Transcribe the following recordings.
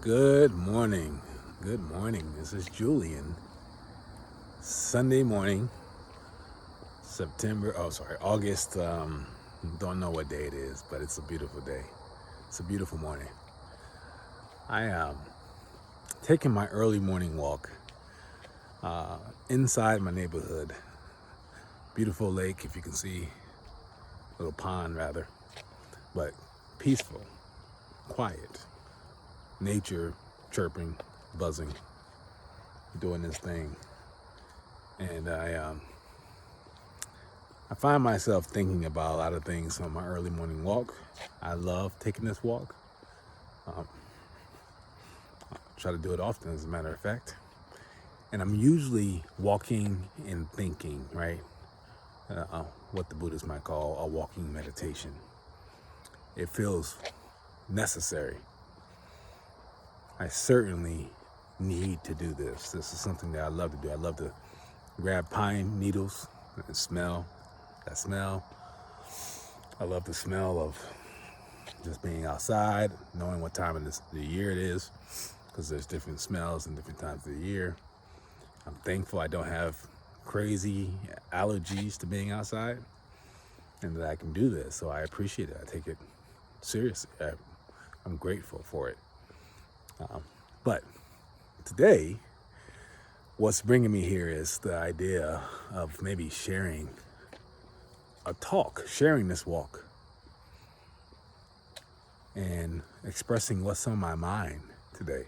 Good morning. Good morning. This is Julian. Sunday morning, August. Don't know what day it is, but it's a beautiful day. It's a beautiful morning. I am taking my early morning walk inside my neighborhood. Beautiful lake, if you can see, little pond rather, but peaceful, quiet. Nature chirping, buzzing, doing this thing. And I find myself thinking about a lot of things on my early morning walk. I love taking this walk. Um, I try to do it often, as a matter of fact. And I'm usually walking and thinking, right? What the Buddhists might call a walking meditation. It feels necessary. I certainly need to do this. This is something that I love to do. I love to grab pine needles and smell that smell. I love the smell of just being outside, knowing what time of the year it is, because there's different smells and different times of the year. I'm thankful I don't have crazy allergies to being outside and that I can do this. So I appreciate it. I take it seriously. I'm grateful for it. But today, what's bringing me here is the idea of maybe sharing this walk, and expressing what's on my mind today.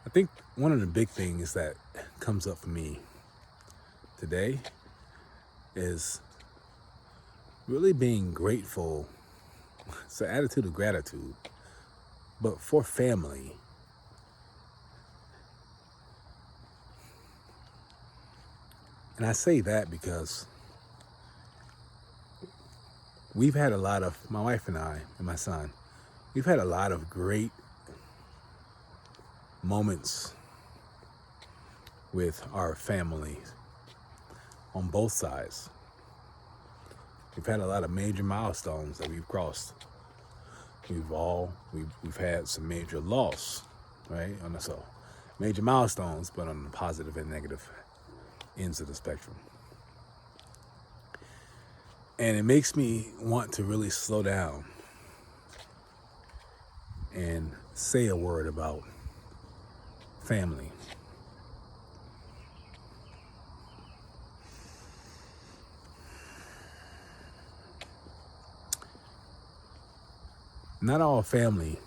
I think one of the big things that comes up for me today is really being grateful. It's an attitude of gratitude, but for family. And I say that because we've had my wife and I and my son, we've had a lot of great moments with our family on both sides. We've had a lot of major milestones that we've crossed. We've had some major loss, right? So major milestones, but on the positive and negative ends of the spectrum. And it makes me want to really slow down and say a word about family. Not all family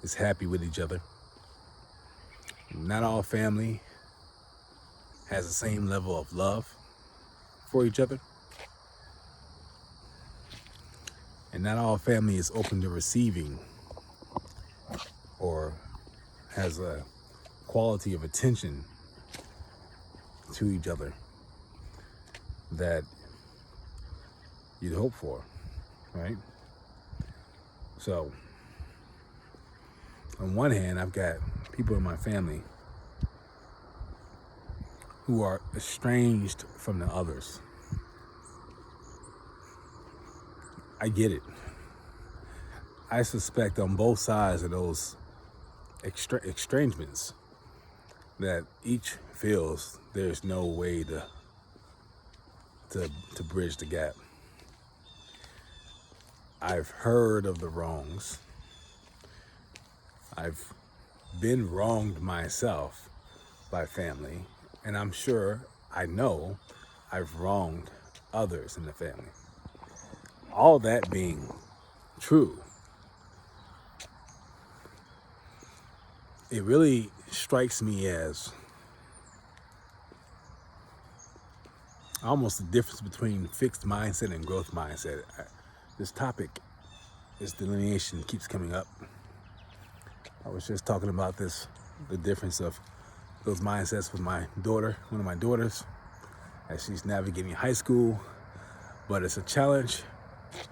is happy with each other. Not all family has the same level of love for each other. And not all family is open to receiving or has a quality of attention to each other that you'd hope for, right? So, on one hand, I've got people in my family who are estranged from the others. I get it. I suspect on both sides of those estrangements that each feels there's no way to bridge the gap. I've heard of the wrongs. I've been wronged myself by family, and I'm sure I know I've wronged others in the family. All that being true, it really strikes me as almost the difference between fixed mindset and growth mindset. This topic, this delineation keeps coming up. I was just talking about the difference of those mindsets with my daughter, one of my daughters, as she's navigating high school. But it's a challenge,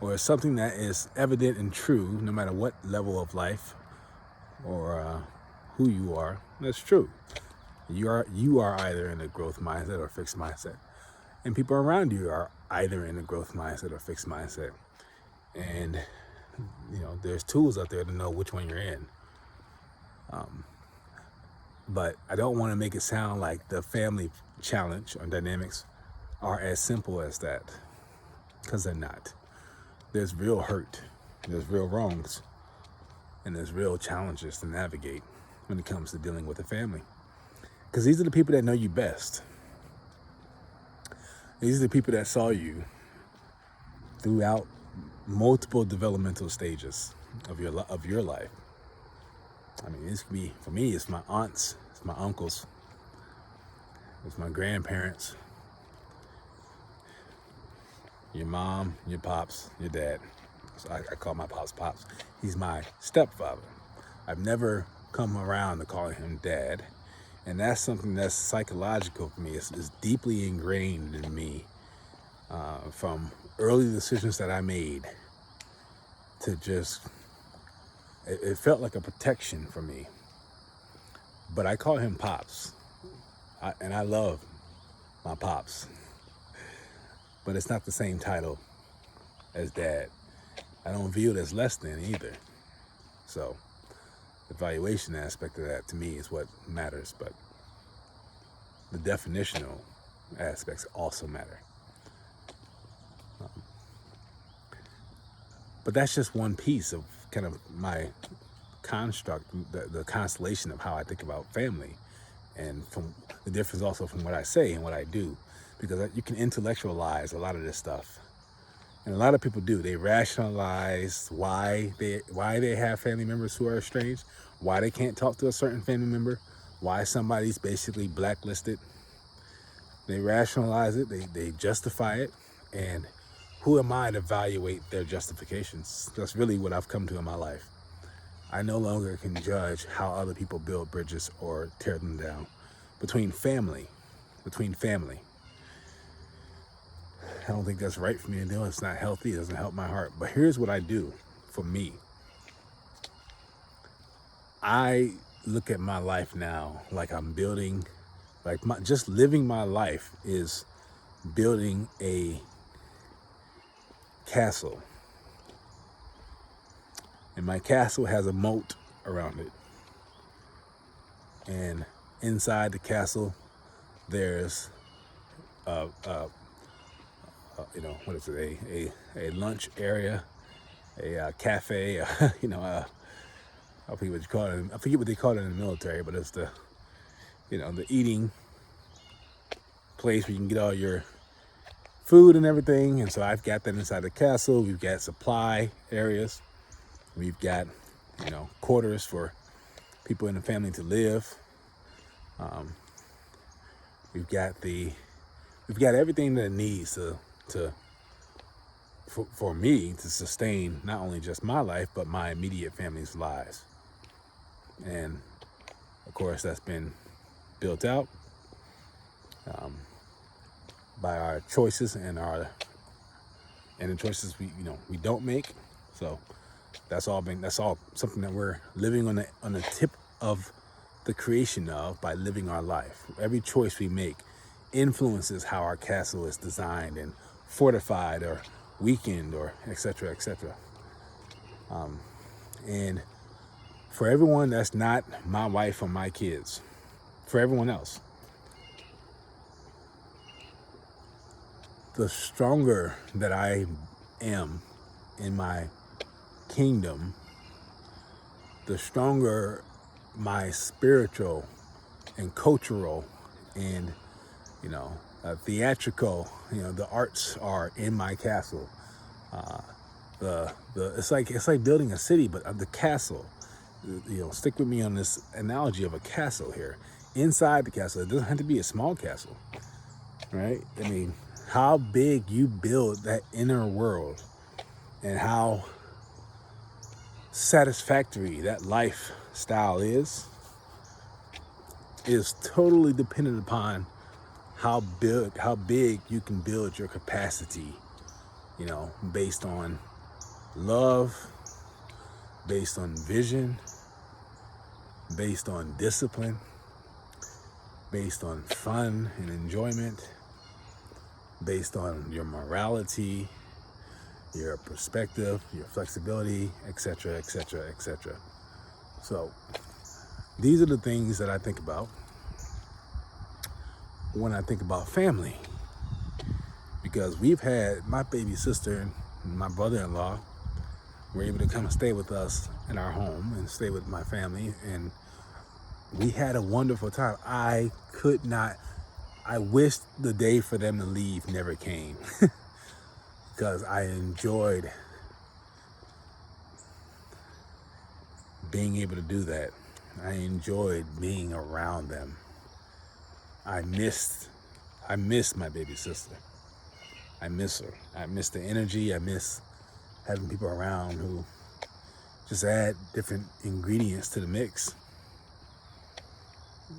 or it's something that is evident and true no matter what level of life or who you are. That's true. You are either in a growth mindset or fixed mindset, and people around you are either in a growth mindset or fixed mindset. And, there's tools out there to know which one you're in. But I don't want to make it sound like the family challenge or dynamics are as simple as that, because they're not. There's real hurt, there's real wrongs, and there's real challenges to navigate when it comes to dealing with a family. Because these are the people that know you best. These are the people that saw you throughout multiple developmental stages of your life. I mean, this could be, for me, it's my aunts, it's my uncles, it's my grandparents, your mom, your pops, your dad. So I call my pops. He's my stepfather. I've never come around to calling him dad. And that's something that's psychological for me. It's deeply ingrained in me from early decisions that I made to just, it felt like a protection for me. But I call him Pops. And I love my pops. But it's not the same title as dad. I don't view it as less than either. So the valuation aspect of that to me is what matters, but the definitional aspects also matter. But that's just one piece of kind of my construct, the constellation of how I think about family, and from the difference also from what I say and what I do, because you can intellectualize a lot of this stuff. And a lot of people do. They rationalize why they have family members who are estranged, why they can't talk to a certain family member, why somebody's basically blacklisted. They rationalize it, they justify it, and who am I to evaluate their justifications? That's really what I've come to in my life. I no longer can judge how other people build bridges or tear them down. Between family. I don't think that's right for me to do. It's not healthy. It doesn't help my heart. But here's what I do for me. I look at my life now like I'm building, just living my life is building a castle. And my castle has a moat around it. And inside the castle, there's what is it? A lunch area, a cafe. I forget what you call it. I forget what they call it in the military, but it's the eating place where you can get all your food and everything. And so I've got that inside the castle. We've got supply areas. We've got, quarters for people in the family to live. We've got everything that it needs for me to sustain not only just my life, but my immediate family's lives. And of course, that's been built out by our choices and the choices we don't make. So that's all something that we're living on the tip of the creation of by living our life. Every choice we make influences how our castle is designed and fortified or weakened or et cetera, et cetera. And for everyone that's not my wife or my kids, for everyone else, the stronger that I am in my kingdom, the stronger my spiritual and cultural and theatrical, the arts are in my castle. It's like building a city, but the castle. Stick with me on this analogy of a castle here. Inside the castle, it doesn't have to be a small castle, right? I mean, how big you build that inner world and how satisfactory that lifestyle is totally dependent upon how big you can build your capacity, based on love, based on vision, based on discipline, based on fun and enjoyment, based on your morality, your perspective, your flexibility, etc., etc., etc. So these are the things that I think about when I think about family, because we've had my baby sister and my brother-in-law were able to come and stay with us in our home and stay with my family, and we had a wonderful time. I wished the day for them to leave never came because I enjoyed being able to do that. I enjoyed being around them. I missed my baby sister. I miss her. I miss the energy. I miss having people around who just add different ingredients to the mix.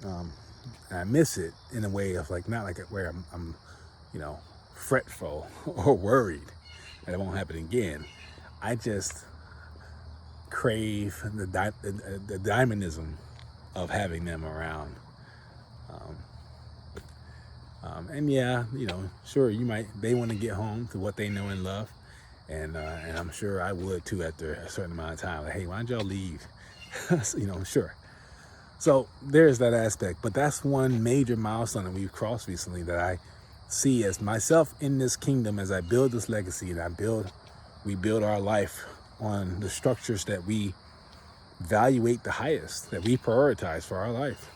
And I miss it in a way of like, not like where I'm fretful or worried that it won't happen again. I just crave the diamondism of having them around. And yeah, sure, they want to get home to what they know and love. And I'm sure I would too after a certain amount of time. Like, hey, why don't y'all leave? Sure. So there's that aspect. But that's one major milestone that we've crossed recently that I see as myself in this kingdom as I build this legacy and we build our life on the structures that we evaluate the highest, that we prioritize for our life.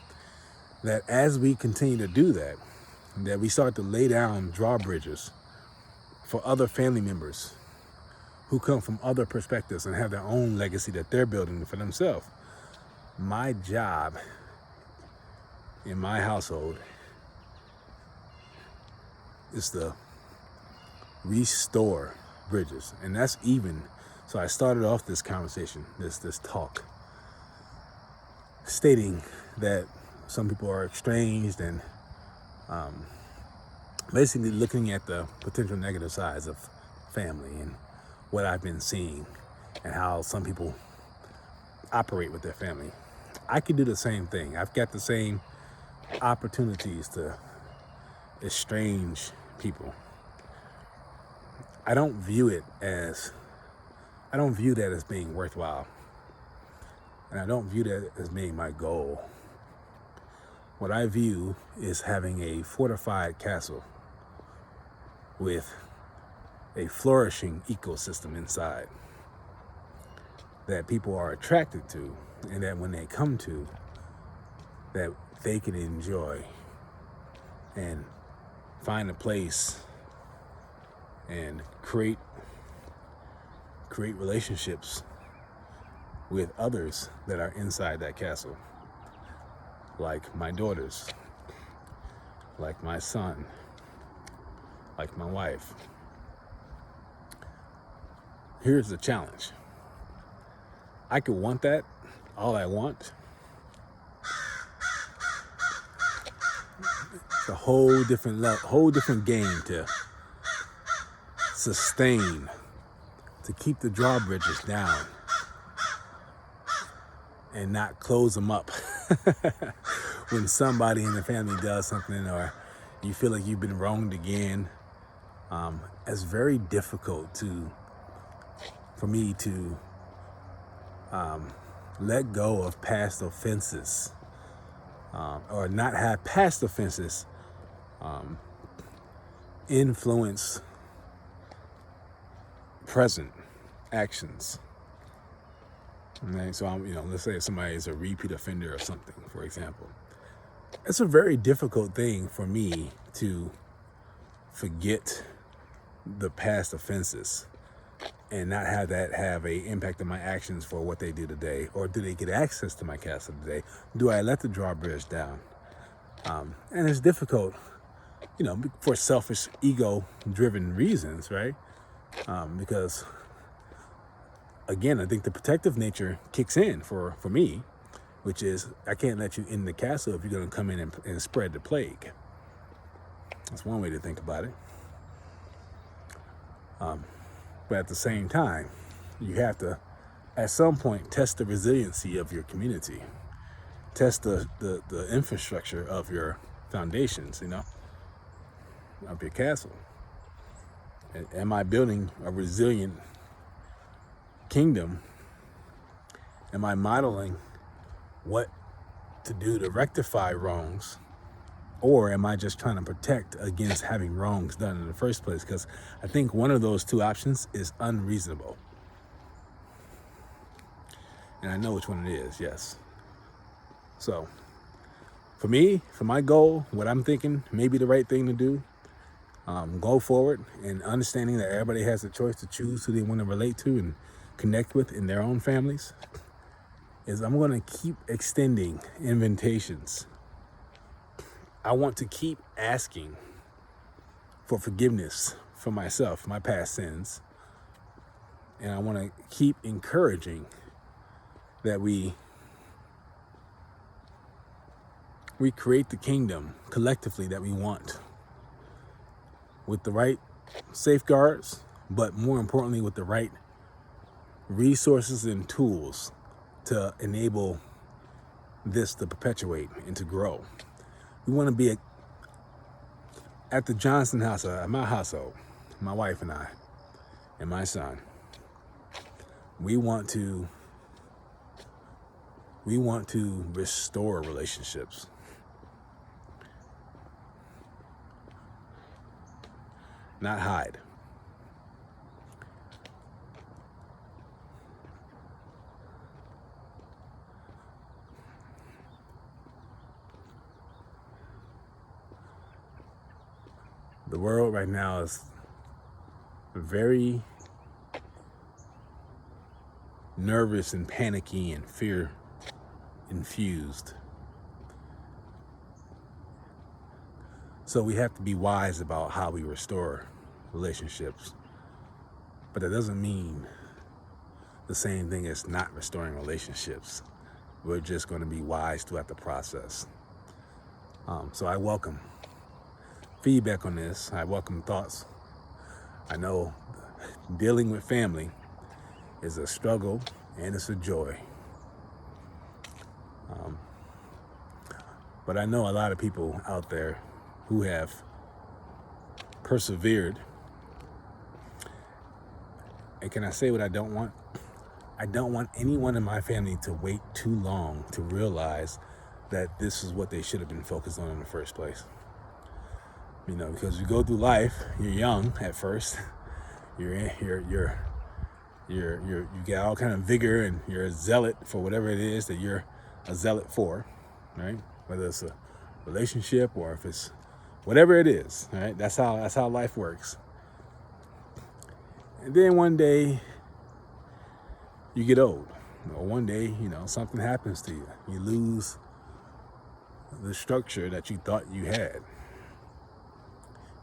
That as we continue to do that we start to lay down drawbridges for other family members who come from other perspectives and have their own legacy that they're building for themselves. My job in my household is to restore bridges. And that's even, so I started off this conversation, this talk, stating that some people are estranged and basically looking at the potential negative sides of family and what I've been seeing and how some people operate with their family. I could do the same thing. I've got the same opportunities to estrange people. I don't view that as being worthwhile. And I don't view that as being my goal. What I view is having a fortified castle with a flourishing ecosystem inside that people are attracted to, and that when they come to, that they can enjoy and find a place and create relationships with others that are inside that castle, like my daughters, like my son, like my wife. Here's the challenge. I could want that all I want. It's a whole different level, whole different game to sustain, to keep the drawbridges down and not close them up when somebody in the family does something or you feel like you've been wronged again. It's very difficult for me to let go of past offenses, or not have past offenses influence present actions. Okay, so let's say somebody is a repeat offender or something, for example. It's a very difficult thing for me to forget the past offenses and not have that have a impact on my actions for what they do today. Or do they get access to my castle today? Do I let the drawbridge down? And it's difficult, for selfish, ego-driven reasons, right? Because, again, I think the protective nature kicks in for me, which is I can't let you in the castle if you're going to come in and spread the plague. That's one way to think about it. But at the same time, you have to, at some point, test the resiliency of your community. Test the infrastructure of your foundations, of your castle. Am I building a resilient kingdom? Am I modeling what to do to rectify wrongs? Or am I just trying to protect against having wrongs done in the first place? Because I think one of those two options is unreasonable. And I know which one it is, yes. So, for me, for my goal, what I'm thinking may be the right thing to do, go forward and understanding that everybody has a choice to choose who they want to relate to and connect with in their own families, is I'm going to keep extending invitations. I want to keep asking for forgiveness for myself, my past sins. And I want to keep encouraging that we create the kingdom collectively that we want, with the right safeguards, but more importantly, with the right resources and tools to enable this to perpetuate and to grow. We want to be at the Johnson house, at my household, my wife and I, and my son. We want to restore relationships. Not hide. The world right now is very nervous and panicky and fear infused. So we have to be wise about how we restore relationships. But that doesn't mean the same thing as not restoring relationships. We're just going to be wise throughout the process. So I welcome feedback on this. I welcome thoughts. I know dealing with family is a struggle and it's a joy. But I know a lot of people out there who have persevered. And can I say what I don't want? I don't want anyone in my family to wait too long to realize that this is what they should have been focused on in the first place. You know, because you go through life, you're young at first, you get all kind of vigor and you're a zealot for whatever it is that you're a zealot for, right? Whether it's a relationship or if it's whatever it is, right? That's how life works. And then one day you get old, or one day, something happens to you. You lose the structure that you thought you had.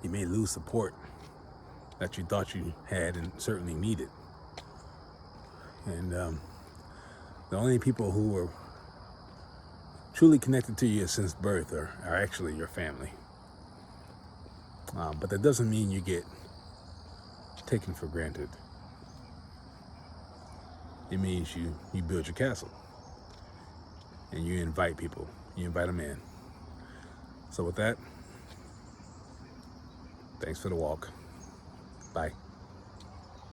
You may lose support that you thought you had and certainly needed. And the only people who are truly connected to you since birth are actually your family. But that doesn't mean you get taken for granted. It means you build your castle and you invite people. You invite them in. So with that, thanks for the walk. Bye.